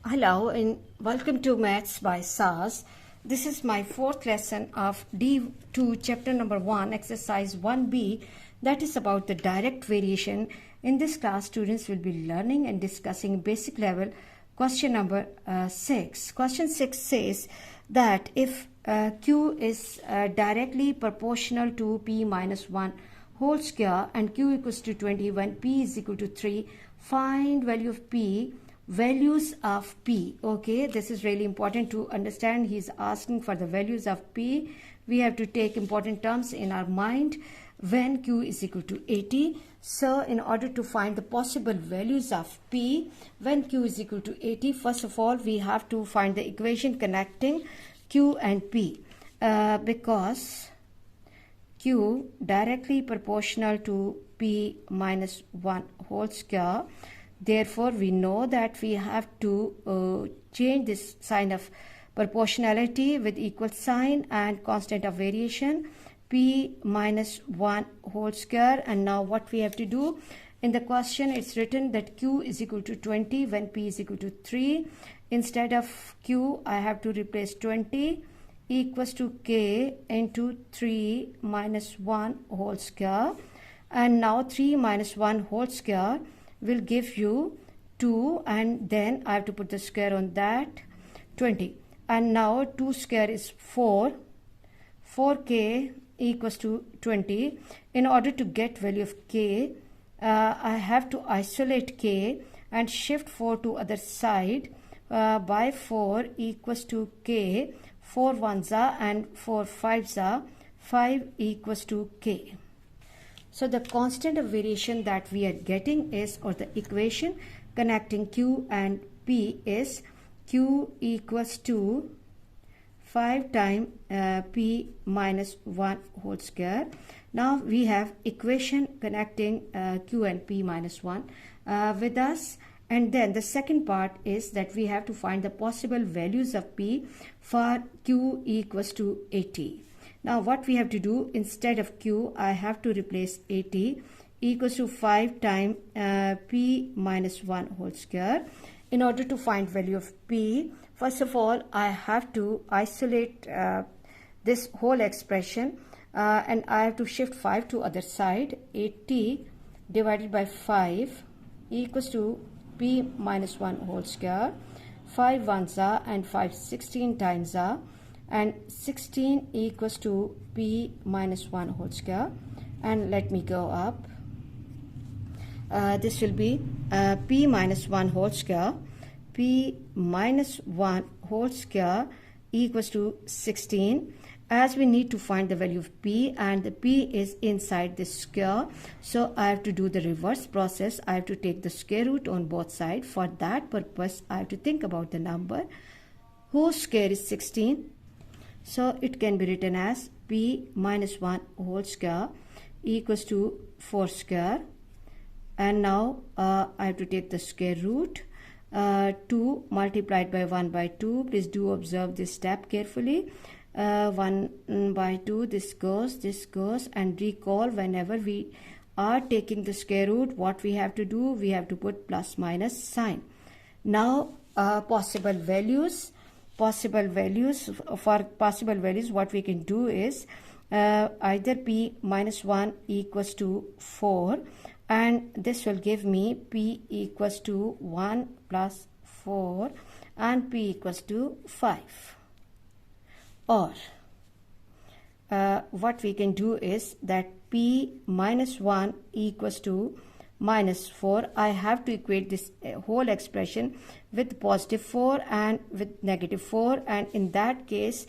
Hello and welcome to Maths by SAS. This is my fourth lesson of D2 chapter number 1 exercise 1B, that is about the direct variation. In this class students will be learning and discussing basic level question number 6. Question 6 says that if Q is directly proportional to P minus 1 whole square and Q equals to 20 when P is equal to 3, find values of P. Okay, this is really important to understand. He's asking for the values of P. We have to take important terms in our mind when Q is equal to 80. So in order to find the possible values of P when Q is equal to 80, first of all we have to find the equation connecting Q and P, because Q directly proportional to P minus 1 whole square. Therefore, we know that we have to change this sign of proportionality with equal sign and constant of variation P minus 1 whole square. And now what we have to do, in the question it's written that Q is equal to 20 when P is equal to 3. Instead of Q, I have to replace 20 equals to K into 3 minus 1 whole square. And now 3 minus 1 whole square will give you 2, and then I have to put the square on that, 20. And now 2 square is 4. 4K equals to 20. In order to get value of K, I have to isolate K and shift 4 to other side. By 4 equals to K. 4 ones are and 4 fives are. 5 equals to K. So the constant of variation that we are getting is, or the equation connecting Q and P is Q equals to 5 times P minus 1 whole square. Now we have equation connecting Q and P minus 1 with us. And then the second part is that we have to find the possible values of P for Q equals to 80. Now what we have to do, instead of Q, I have to replace 80 equals to 5 times P minus 1 whole square. In order to find value of P, first of all, I have to isolate this whole expression and I have to shift 5 to other side. 80 divided by 5 equals to P minus 1 whole square. 5 ones are and 5 16 times are, and 16 equals to P minus 1 whole square. And let me go up. This will be P minus 1 whole square. P minus 1 whole square equals to 16. As we need to find the value of P, and the P is inside this square, so I have to do the reverse process. I have to take the square root on both sides. For that purpose, I have to think about the number whose square is 16. So it can be written as P minus 1 whole square equals to 4 square. And now I have to take the square root. 2 multiplied by 1 by 2. Please do observe this step carefully. 1 by 2, this goes, and recall whenever we are taking the square root, what we have to do, we have to put plus minus sign. Now possible values, what we can do is either P minus 1 equals to 4, and this will give me P equals to 1 plus 4 and P equals to 5. Or what we can do is that P minus 1 equals to minus 4. I have to equate this whole expression with positive 4 and with negative 4, and in that case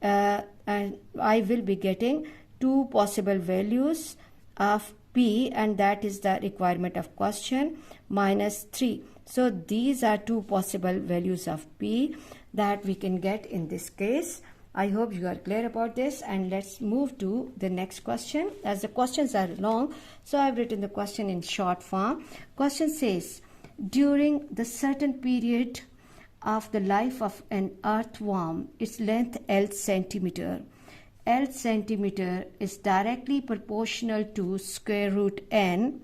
and I will be getting two possible values of P, and that is the requirement of question, minus 3. So these are two possible values of P that we can get in this case. I hope you are clear about this, and let's move to the next question. As the questions are long, so I've written the question in short form. Question says, during the certain period of the life of an earthworm, its length L centimeter. L centimeter is directly proportional to square root n,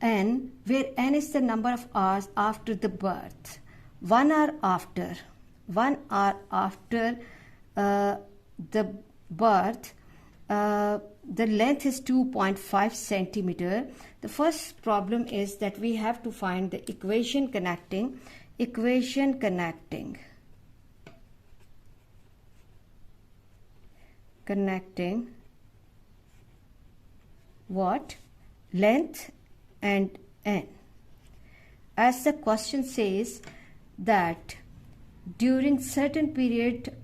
where n is the number of hours after the birth. 1 hour after, 1 hour after the birth, the length is 2.5 centimeter. The first problem is that we have to find the equation connecting what? Length and n. As the question says that during certain period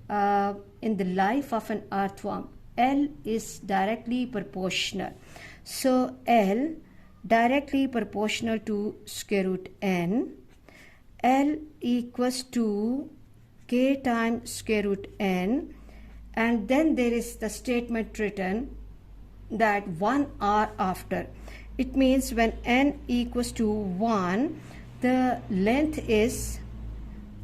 in the life of an earthworm, L is directly proportional. So L directly proportional to square root n. L equals to k times square root n, and then there is the statement written that 1 hour after. It means when n equals to 1, the length is,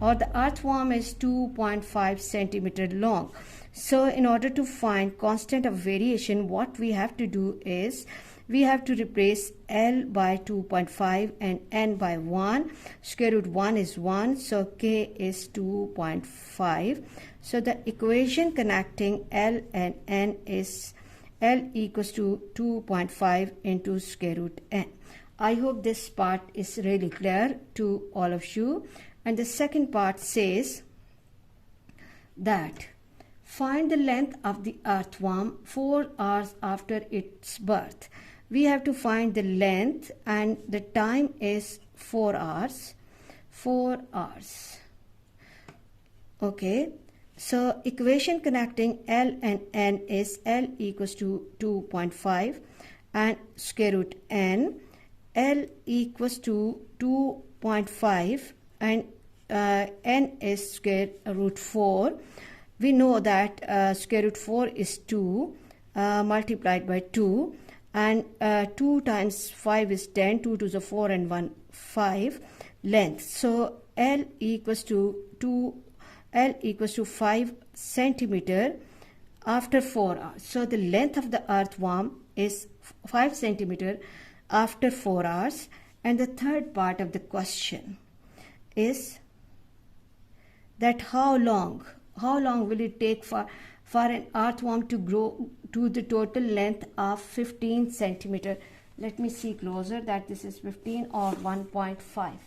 or the earthworm is 2.5 centimeter long. So in order to find constant of variation, what we have to do is we have to replace L by 2.5 and n by 1. Square root 1 is 1, so k is 2.5. So the equation connecting L and n is L equals to 2.5 into square root n. I hope this part is really clear to all of you. And the second part says that find the length of the earthworm 4 hours after its birth. We have to find the length, and the time is 4 hours. 4 hours. Okay. So equation connecting L and n is L equals to 2.5 and square root n. L equals to 2.5 and n is square root 4. We know that square root 4 is 2 multiplied by 2, and 2 times 5 is 10, 2 to the 4 and 1 5 length. So L equals to 5 centimeter after 4 hours. So the length of the earthworm is 5 centimeter after 4 hours. And the third part of the question is that how long will it take for an earthworm to grow to the total length of 15 centimeter? Let me see closer that this is 15 or 1.5.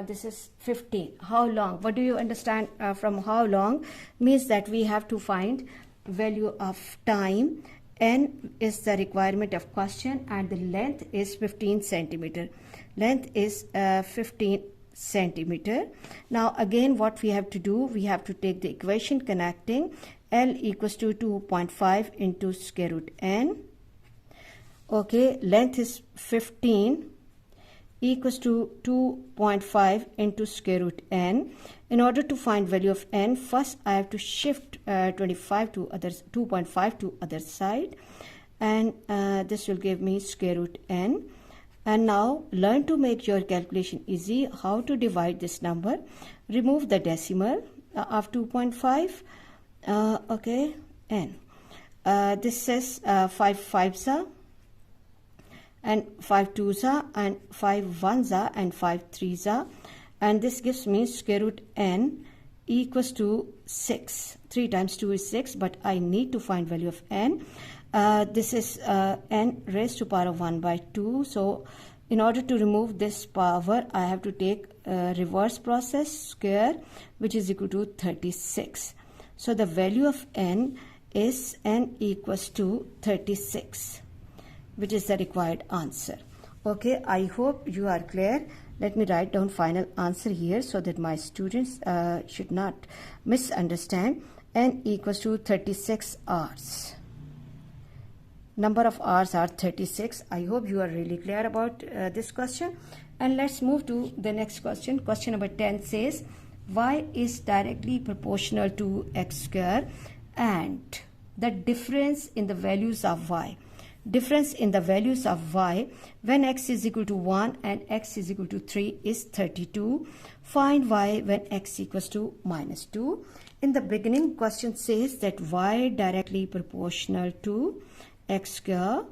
This is 15. How long? What do you understand from how long? Means that we have to find value of time. N is the requirement of question, and the length is 15 centimeter. Length is 15 centimeter. Now again, what we have to do, we have to take the equation connecting L equals to 2.5 into square root n. Okay, length is 15 equals to 2.5 into square root n. In order to find value of n, first I have to shift 2.5 to other side, and this will give me square root n. And now learn to make your calculation easy. How to divide this number? Remove the decimal of 2.5. Okay, n. This says 5 5s are, and 5 2s are, and 5 1s are, and 5 3s are, and this gives me square root n equals to 6. 3 times 2 is 6, but I need to find value of n. This is n raised to power of 1 by 2. So in order to remove this power, I have to take reverse process, square, which is equal to 36. So the value of n is n equals to 36, which is the required answer. Okay, I hope you are clear. Let me write down final answer here so that my students should not misunderstand. N equals to 36 hours. Number of hours are 36. I hope you are really clear about this question. And let's move to the next question. Question number 10 says, y is directly proportional to x square, and the difference in the values of y. Difference in the values of y when x is equal to 1 and x is equal to 3 is 32. Find y when x equals to minus 2. In the beginning, question says that y directly proportional to x square.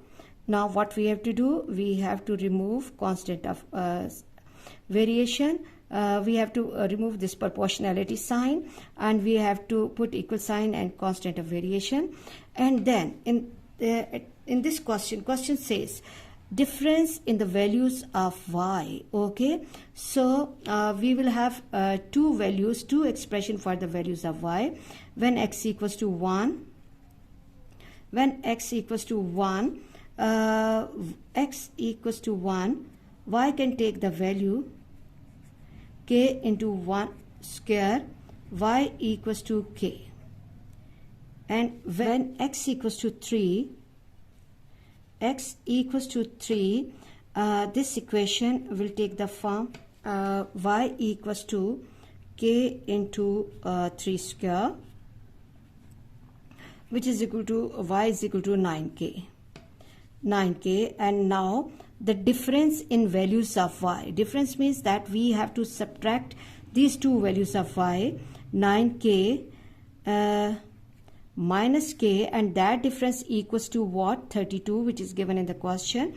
Now what we have to do, we have to remove constant of variation. we have to remove this proportionality sign, and we have to put equal sign and constant of variation. And then in this question says difference in the values of y. Okay, so we will have two expression for the values of y. When x equals to 1, x equals to 1, y can take the value k into 1 square, y equals to k. And when x equals to 3, this equation will take the form y equals to k into 3 square, which is equal to y is equal to 9k. And now the difference in values of y. Difference means that we have to subtract these two values of y, 9k minus k, and that difference equals to what? 32, which is given in the question.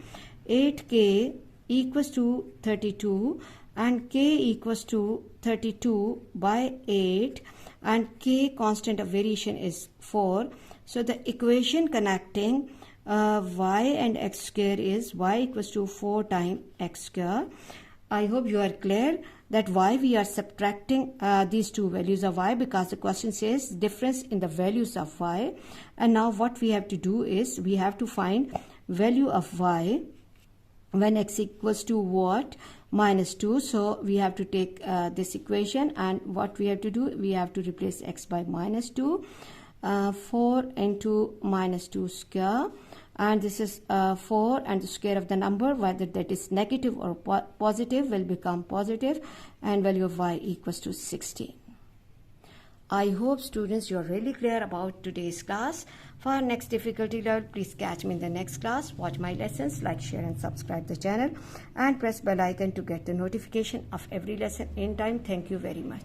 8k equals to 32, and k equals to 32 by 8, and k constant of variation is 4. So the equation connecting y and x square is y equals to 4 times x square. I hope you are clear that why we are subtracting these two values of y, because the question says difference in the values of y. And now what we have to do is we have to find value of y when x equals to what? Minus 2. So we have to take this equation, and what we have to do, we have to replace x by minus 2. 4 into minus 2 square, and this is 4, and the square of the number, whether that is negative or positive, will become positive, and value of y equals to 16. I hope students you are really clear about today's class. For next difficulty level, please catch me in the next class. Watch my lessons, like, share and subscribe the channel, and press bell icon to get the notification of every lesson in time. Thank you very much.